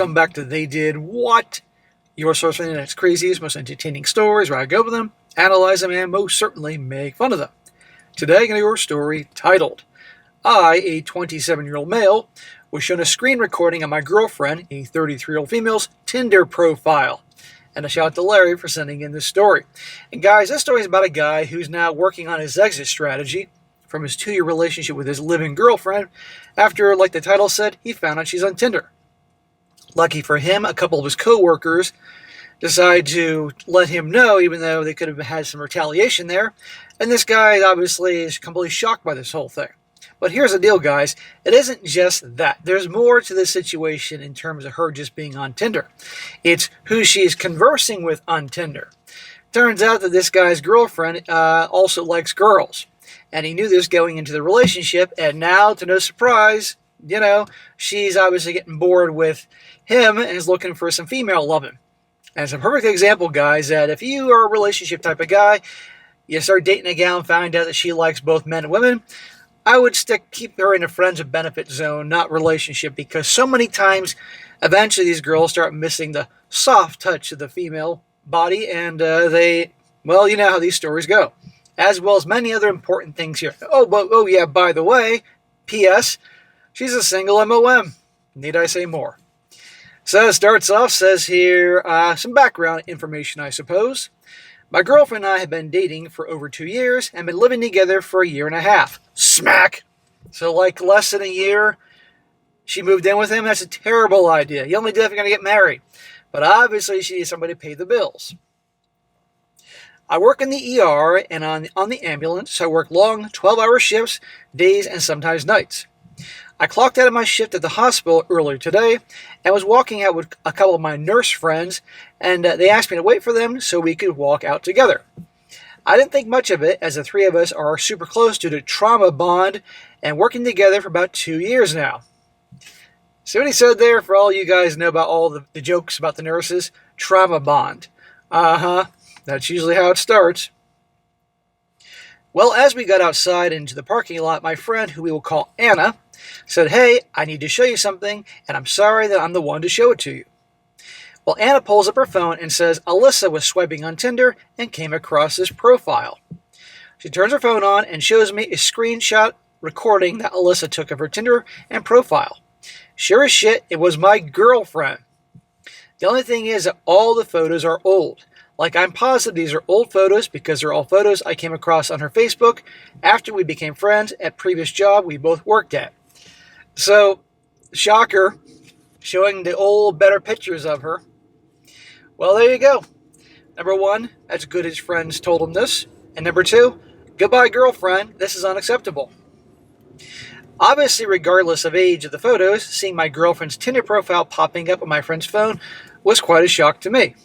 welcome back to They Did What? Your source for the internet's craziest, most entertaining stories, where I go over them, analyze them, and most certainly make fun of them. Today, I'm going to your story titled, I, a 27-year-old male, was shown a screen recording of my girlfriend, a 33-year-old female's Tinder profile. And a shout out to Larry for sending in this story. And guys, this story is about a guy who's now working on his exit strategy from his 2-year relationship with his living girlfriend after, like the title said, he found out she's on Tinder. Lucky for him, a couple of his co-workers decide to let him know, even though they could have had some retaliation there. And this guy obviously is completely shocked by this whole thing. But here's the deal, guys. It isn't just that. There's more to this situation in terms of her just being on Tinder. It's who she's conversing with on Tinder. Turns out that this guy's girlfriend also likes girls. And he knew this going into the relationship. And now, to no surprise, she's obviously getting bored with him and is looking for some female loving. And it's a perfect example, guys, that if you are a relationship type of guy, you start dating a gal and find out that she likes both men and women, I would keep her in a friends with benefit zone, not relationship, because so many times, eventually these girls start missing the soft touch of the female body, and you know how these stories go, as well as many other important things here. Oh yeah, by the way, P.S., she's a single MOM. Need I say more? So it starts off, says here, some background information, I suppose. My girlfriend and I have been dating for over 2 years and been living together for 1.5 years. Smack! So like less than a year, she moved in with him. That's a terrible idea. You only do if you're going to get married. But obviously she needs somebody to pay the bills. I work in the ER and on the ambulance, so I work long 12-hour shifts, days and sometimes nights. I clocked out of my shift at the hospital earlier today and was walking out with a couple of my nurse friends, and they asked me to wait for them so we could walk out together. I didn't think much of it, as the three of us are super close due to trauma bond and working together for about 2 years now. See what he said there? For all you guys know about all the jokes about the nurses? Trauma bond. That's usually how it starts. Well, as we got outside into the parking lot, my friend, who we will call Anna, said, "Hey, I need to show you something, and I'm sorry that I'm the one to show it to you." Well, Anna pulls up her phone and says Alyssa was swiping on Tinder and came across this profile. She turns her phone on and shows me a screenshot recording that Alyssa took of her Tinder and profile. Sure as shit, it was my girlfriend. The only thing is that all the photos are old. Like, I'm positive these are old photos because they're all photos I came across on her Facebook after we became friends at previous job we both worked at. So, shocker, showing the old, better pictures of her. Well, there you go. Number one, that's good his friends told him this. And number two, goodbye girlfriend, this is unacceptable. Obviously, regardless of age of the photos, seeing my girlfriend's Tinder profile popping up on my friend's phone was quite a shock to me.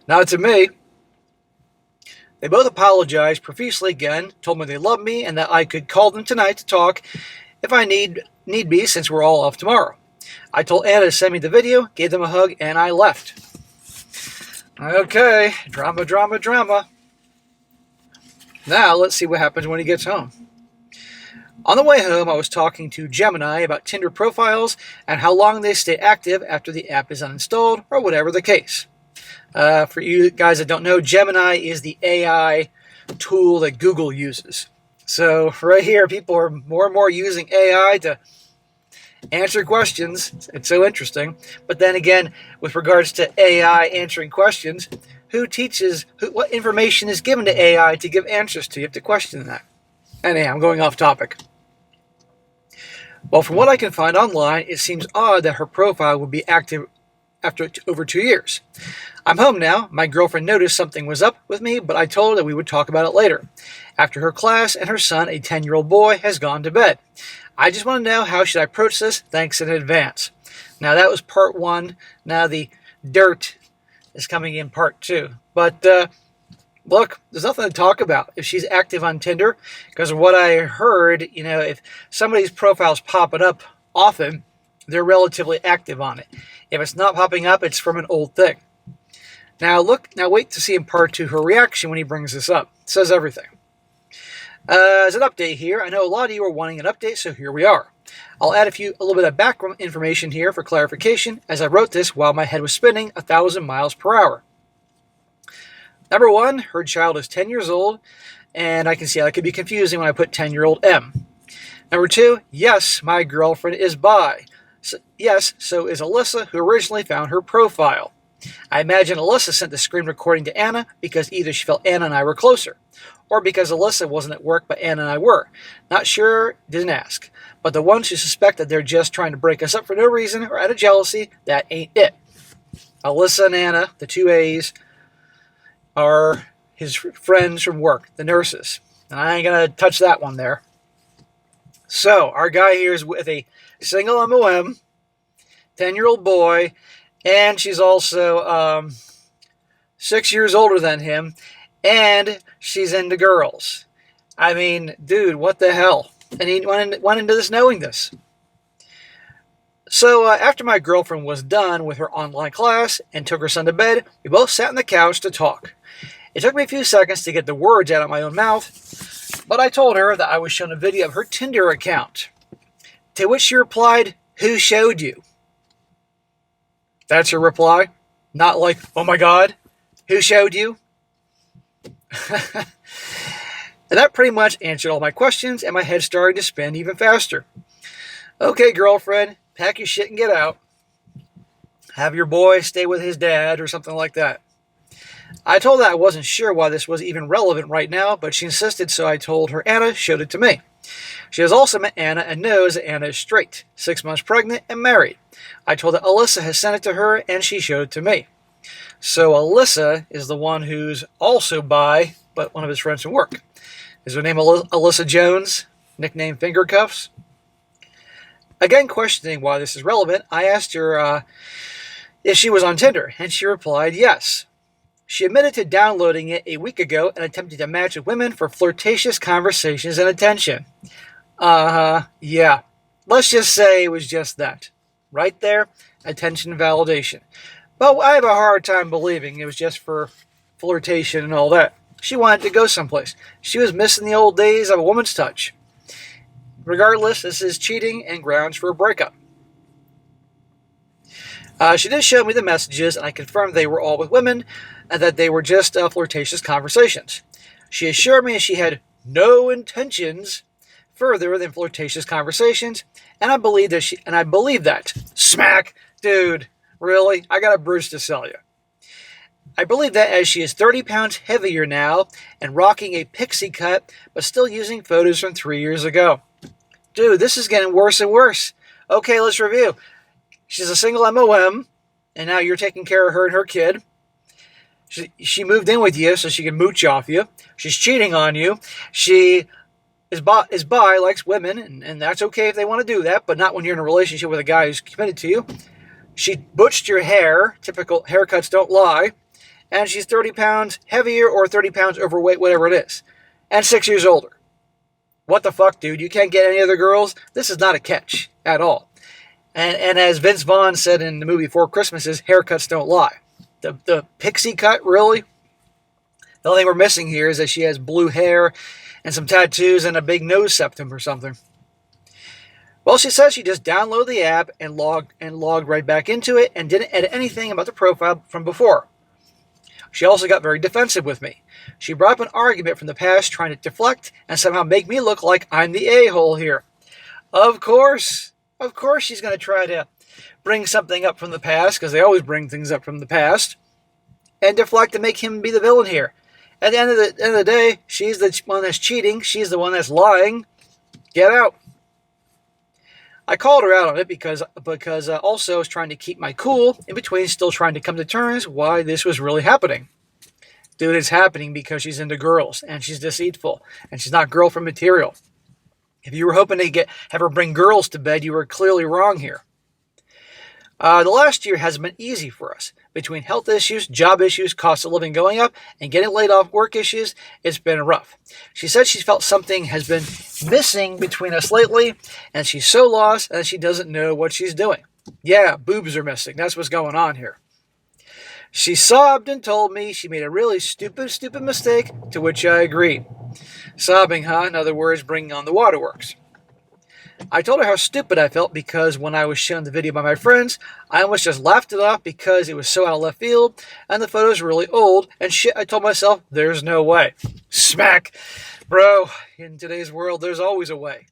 Not to me. They both apologized profusely again, told me they loved me and that I could call them tonight to talk if I need be, since we're all off tomorrow. I told Anna to send me the video, gave them a hug, and I left. Okay, drama. Now, let's see what happens when he gets home. On the way home, I was talking to Gemini about Tinder profiles and how long they stay active after the app is uninstalled, or whatever the case. For you guys that don't know, Gemini is the AI tool that Google uses. So right here, people are more and more using AI to answer questions. It's so interesting. But then again, with regards to AI answering questions, what information is given to AI to give answers to? You have to question that. Anyhow, I'm going off topic. Well, from what I can find online, it seems odd that her profile would be active after over 2 years. I'm home now. My girlfriend noticed something was up with me, but I told her that we would talk about it later, after her class and her son, a 10-year-old boy, has gone to bed. I just want to know, how should I approach this? Thanks in advance. Now, that was part one. Now the dirt is coming in part two. But look, there's nothing to talk about if she's active on Tinder, because of what I heard, if somebody's profile's popping up often, they're relatively active on it. If it's not popping up, it's from an old thing. Now wait to see in part two her reaction when he brings this up. It says everything. As an update here, I know a lot of you are wanting an update, so here we are. I'll add a little bit of background information here for clarification, as I wrote this while my head was spinning 1,000 miles per hour. Number one, her child is 10 years old, and I can see how that could be confusing when I put 10-year-old M. Number two, yes, my girlfriend is bi. Yes, so is Alyssa, who originally found her profile. I imagine Alyssa sent the screen recording to Anna because either she felt Anna and I were closer, or because Alyssa wasn't at work but Anna and I were. Not sure, didn't ask. But the ones who suspect that they're just trying to break us up for no reason or out of jealousy, that ain't it. Alyssa and Anna, the two A's, are his friends from work, the nurses. And I ain't going to touch that one there. So, our guy here is with a single MOM, 10-year-old boy, and she's also 6 years older than him, and she's into girls. I mean, dude, what the hell? And he went into this knowing this. So after my girlfriend was done with her online class and took her son to bed, we both sat on the couch to talk. It took me a few seconds to get the words out of my own mouth, but I told her that I was shown a video of her Tinder account. To which she replied, "Who showed you?" That's her reply. Not like, "Oh my God, who showed you?" And that pretty much answered all my questions, and my head started to spin even faster. Okay, girlfriend, pack your shit and get out. Have your boy stay with his dad or something like that. I told her I wasn't sure why this was even relevant right now, but she insisted, so I told her Anna showed it to me. She has also met Anna and knows that Anna is straight, 6 months pregnant and married. I told her Alyssa has sent it to her, and she showed it to me. So Alyssa is the one who's also bi, but one of his friends from work. Is her name Alyssa Jones, nickname Finger Cuffs? Again, questioning why this is relevant, I asked her if she was on Tinder, and she replied yes. She admitted to downloading it a week ago and attempting to match with women for flirtatious conversations and attention. Yeah. Let's just say it was just that. Right there, attention validation. But I have a hard time believing it was just for flirtation and all that. She wanted to go someplace. She was missing the old days of a woman's touch. Regardless, this is cheating and grounds for a breakup. She did show me the messages, and I confirmed they were all with women, and that they were just flirtatious conversations. She assured me she had no intentions further than flirtatious conversations, and I believe that. Smack, dude. Really? I got a Bruce to sell you. I believe that as she is 30 pounds heavier now and rocking a pixie cut, but still using photos from 3 years ago. Dude, this is getting worse and worse. Okay, let's review. She's a single MOM, and now you're taking care of her and her kid. She moved in with you so she can mooch off you. She's cheating on you. She is bi, likes women, and that's okay if they want to do that, but not when you're in a relationship with a guy who's committed to you. She butched your hair. Typical haircuts don't lie. And she's 30 pounds heavier or 30 pounds overweight, whatever it is. And 6 years older. What the fuck, dude? You can't get any other girls? This is not a catch at all. And as Vince Vaughn said in the movie Four Christmases, haircuts don't lie. The pixie cut, really? The only thing we're missing here is that she has blue hair and some tattoos and a big nose septum or something. Well, she says she just downloaded the app and logged right back into it and didn't edit anything about the profile from before. She also got very defensive with me. She brought up an argument from the past trying to deflect and somehow make me look like I'm the a-hole here. Of course she's going to try to bring something up from the past, because they always bring things up from the past, and deflect to make him be the villain here. At the end of the day, she's the one that's cheating. She's the one that's lying. Get out. I called her out on it because also I was trying to keep my cool, in between still trying to come to terms why this was really happening. Dude, it's happening because she's into girls, and she's deceitful, and she's not girlfriend material. If you were hoping to have her bring girls to bed, you were clearly wrong here. The last year hasn't been easy for us. Between health issues, job issues, cost of living going up, and getting laid off work issues, it's been rough. She said she felt something has been missing between us lately, and she's so lost that she doesn't know what she's doing. Yeah, boobs are missing. That's what's going on here. She sobbed and told me she made a really stupid mistake, to which I agreed. Sobbing, huh? In other words, bringing on the waterworks. I told her how stupid I felt because when I was shown the video by my friends, I almost just laughed it off because it was so out of left field and the photos were really old and shit. I told myself, there's no way. Smack. Bro, in today's world, there's always a way.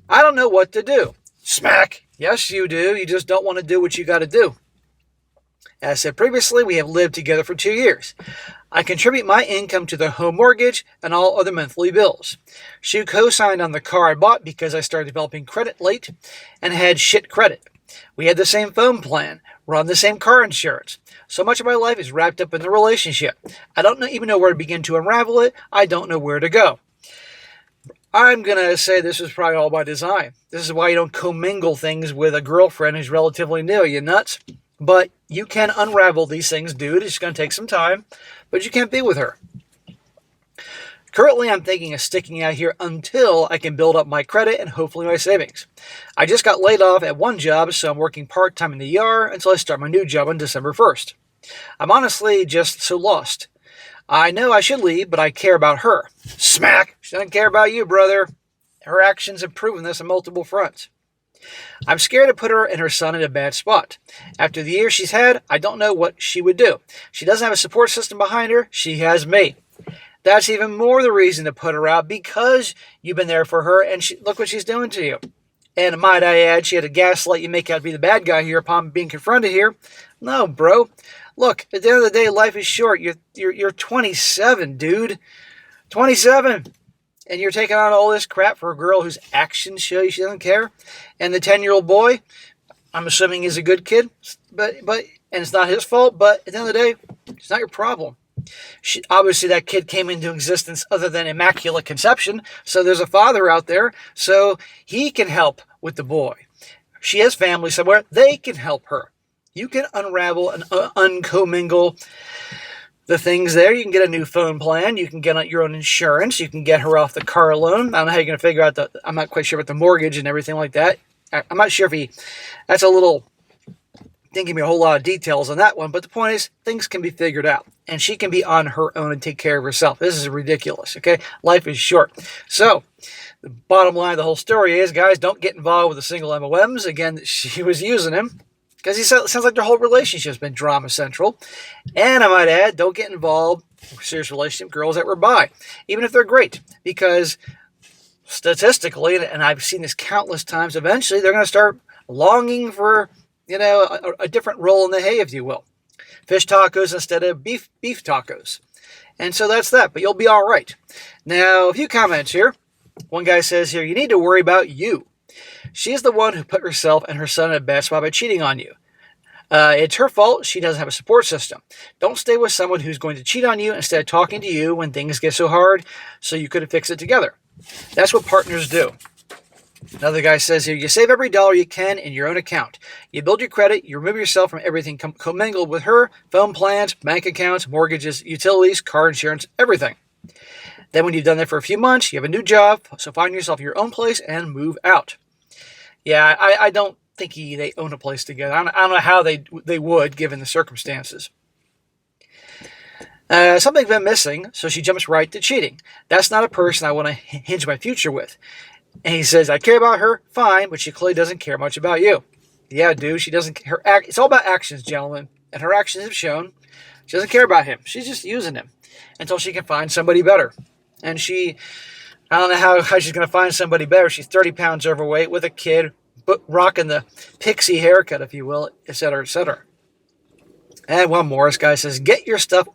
I don't know what to do. Smack. Yes, you do. You just don't want to do what you got to do. As said previously, we have lived together for 2 years. I contribute my income to the home mortgage and all other monthly bills. She co-signed on the car I bought because I started developing credit late and had shit credit. We had the same phone plan. We're on the same car insurance. So much of my life is wrapped up in the relationship. I don't even know where to begin to unravel it. I don't know where to go. I'm going to say this is probably all by design. This is why you don't commingle things with a girlfriend who's relatively new, you nuts. But you can unravel these things, dude. It's going to take some time, but you can't be with her. Currently, I'm thinking of sticking out here until I can build up my credit and hopefully my savings. I just got laid off at one job, so I'm working part-time in the ER until I start my new job on December 1st. I'm honestly just so lost. I know I should leave, but I care about her. Smack! She doesn't care about you, brother. Her actions have proven this on multiple fronts. I'm scared to put her and her son in a bad spot. After the year she's had, I don't know what she would do. She doesn't have a support system behind her. She has me. That's even more the reason to put her out because you've been there for her and look what she's doing to you. And might I add, she had to gaslight you, make out to be the bad guy here upon being confronted here. No, bro. Look, at the end of the day, life is short. You're 27, dude. 27. And you're taking on all this crap for a girl whose actions show you she doesn't care. And the 10-year-old boy, I'm assuming is a good kid, but and it's not his fault, but at the end of the day, it's not your problem. Obviously, that kid came into existence other than immaculate conception, so there's a father out there, so he can help with the boy. She has family somewhere. They can help her. You can unravel and uncommingle the things there. You can get a new phone plan. You can get your own insurance. You can get her off the car loan. I don't know how you're going to figure out I'm not quite sure about the mortgage and everything like that. I'm not sure that's a little, didn't give me a whole lot of details on that one, but the point is things can be figured out and she can be on her own and take care of herself. This is ridiculous. Okay. Life is short. So the bottom line of the whole story is, guys, don't get involved with the single MOMs. Again, she was using him. Because it sounds like their whole relationship's been drama central. And I might add, don't get involved with serious relationship girls that were bi, even if they're great. Because statistically, and I've seen this countless times, eventually they're going to start longing for, a different roll in the hay, if you will. Fish tacos instead of beef tacos. And so that's that, but you'll be all right. Now, a few comments here. One guy says here, you need to worry about you. She's the one who put herself and her son in a bad spot by cheating on you. It's her fault. She doesn't have a support system. Don't stay with someone who's going to cheat on you instead of talking to you when things get so hard so you could have fixed it together. That's what partners do. Another guy says here, you save every dollar you can in your own account. You build your credit. You remove yourself from everything commingled with her, phone plans, bank accounts, mortgages, utilities, car insurance, everything. Then when you've done that for a few months, you have a new job, so find yourself your own place and move out. Yeah, I don't think they own a place together. I don't know how they would, given the circumstances. Something's been missing, so she jumps right to cheating. That's not a person I want to hinge my future with. And he says, I care about her, fine, but she clearly doesn't care much about you. Yeah, dude, she doesn't. It's all about actions, gentlemen, and her actions have shown she doesn't care about him. She's just using him until she can find somebody better. And I don't know how she's going to find somebody better. She's 30 pounds overweight with a kid, but rocking the pixie haircut, if you will, etc., etc. And one more, this guy says, get your stuff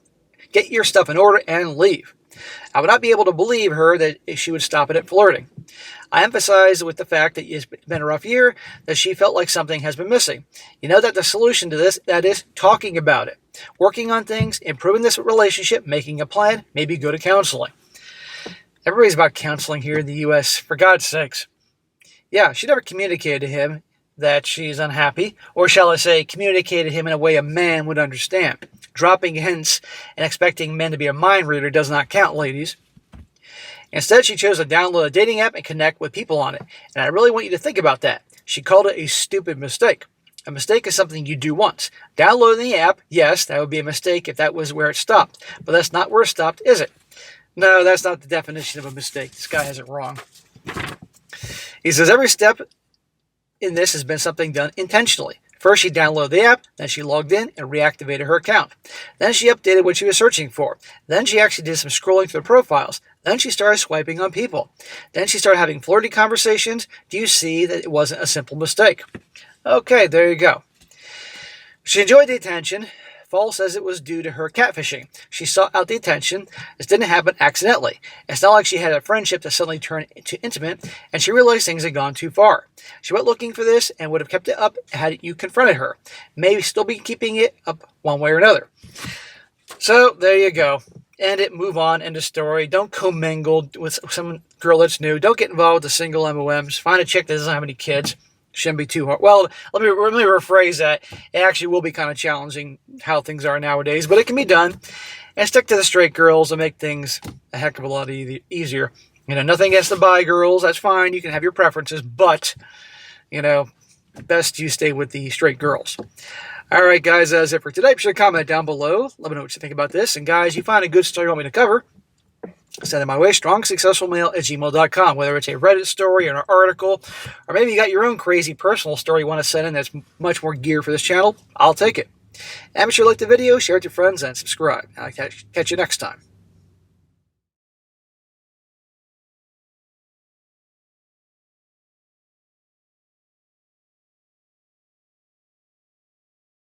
in order and leave. I would not be able to believe her that she would stop it at flirting. I emphasize with the fact that it's been a rough year, that she felt like something has been missing. You know that the solution to this, that is talking about it, working on things, improving this relationship, making a plan, maybe go to counseling. Everybody's about counseling here in the U.S., for God's sakes. Yeah, she never communicated to him that she's unhappy, or shall I say, communicated to him in a way a man would understand. Dropping hints and expecting men to be a mind reader does not count, ladies. Instead, she chose to download a dating app and connect with people on it. And I really want you to think about that. She called it a stupid mistake. A mistake is something you do once. Downloading the app, yes, that would be a mistake if that was where it stopped. But that's not where it stopped, is it? No, that's not the definition of a mistake. This guy has it wrong. He says every step in this has been something done intentionally. First, she downloaded the app, then she logged in and reactivated her account. Then she updated what she was searching for. Then she actually did some scrolling through the profiles. Then she started swiping on people. Then she started having flirty conversations. Do you see that it wasn't a simple mistake? Okay, there you go. She enjoyed the attention. Fall says it was due to her catfishing. She sought out the attention. This didn't happen accidentally. It's not like she had a friendship that suddenly turned into intimate, and she realized things had gone too far. She went looking for this and would have kept it up had you confronted her. Maybe still be keeping it up one way or another. So, there you go. End it, move on, end of story. Don't commingle with some girl that's new. Don't get involved with the single MOMs. Find a chick that doesn't have any kids. Shouldn't be too hard. Well, let me rephrase that. It actually will be kind of challenging how things are nowadays, but it can be done. And stick to the straight girls and make things a heck of a lot easier. Nothing against the bi girls. That's fine. You can have your preferences, but, best you stay with the straight girls. All right, guys, that's it for today. Be sure to comment down below. Let me know what you think about this. And, guys, you find a good story you want me to cover, send it my way, strongsuccessfulmale@gmail.com. Whether it's a Reddit story or an article, or maybe you got your own crazy personal story you want to send in that's much more geared for this channel, I'll take it. And be sure to like the video, share it with your friends, and subscribe. I'll catch you next time.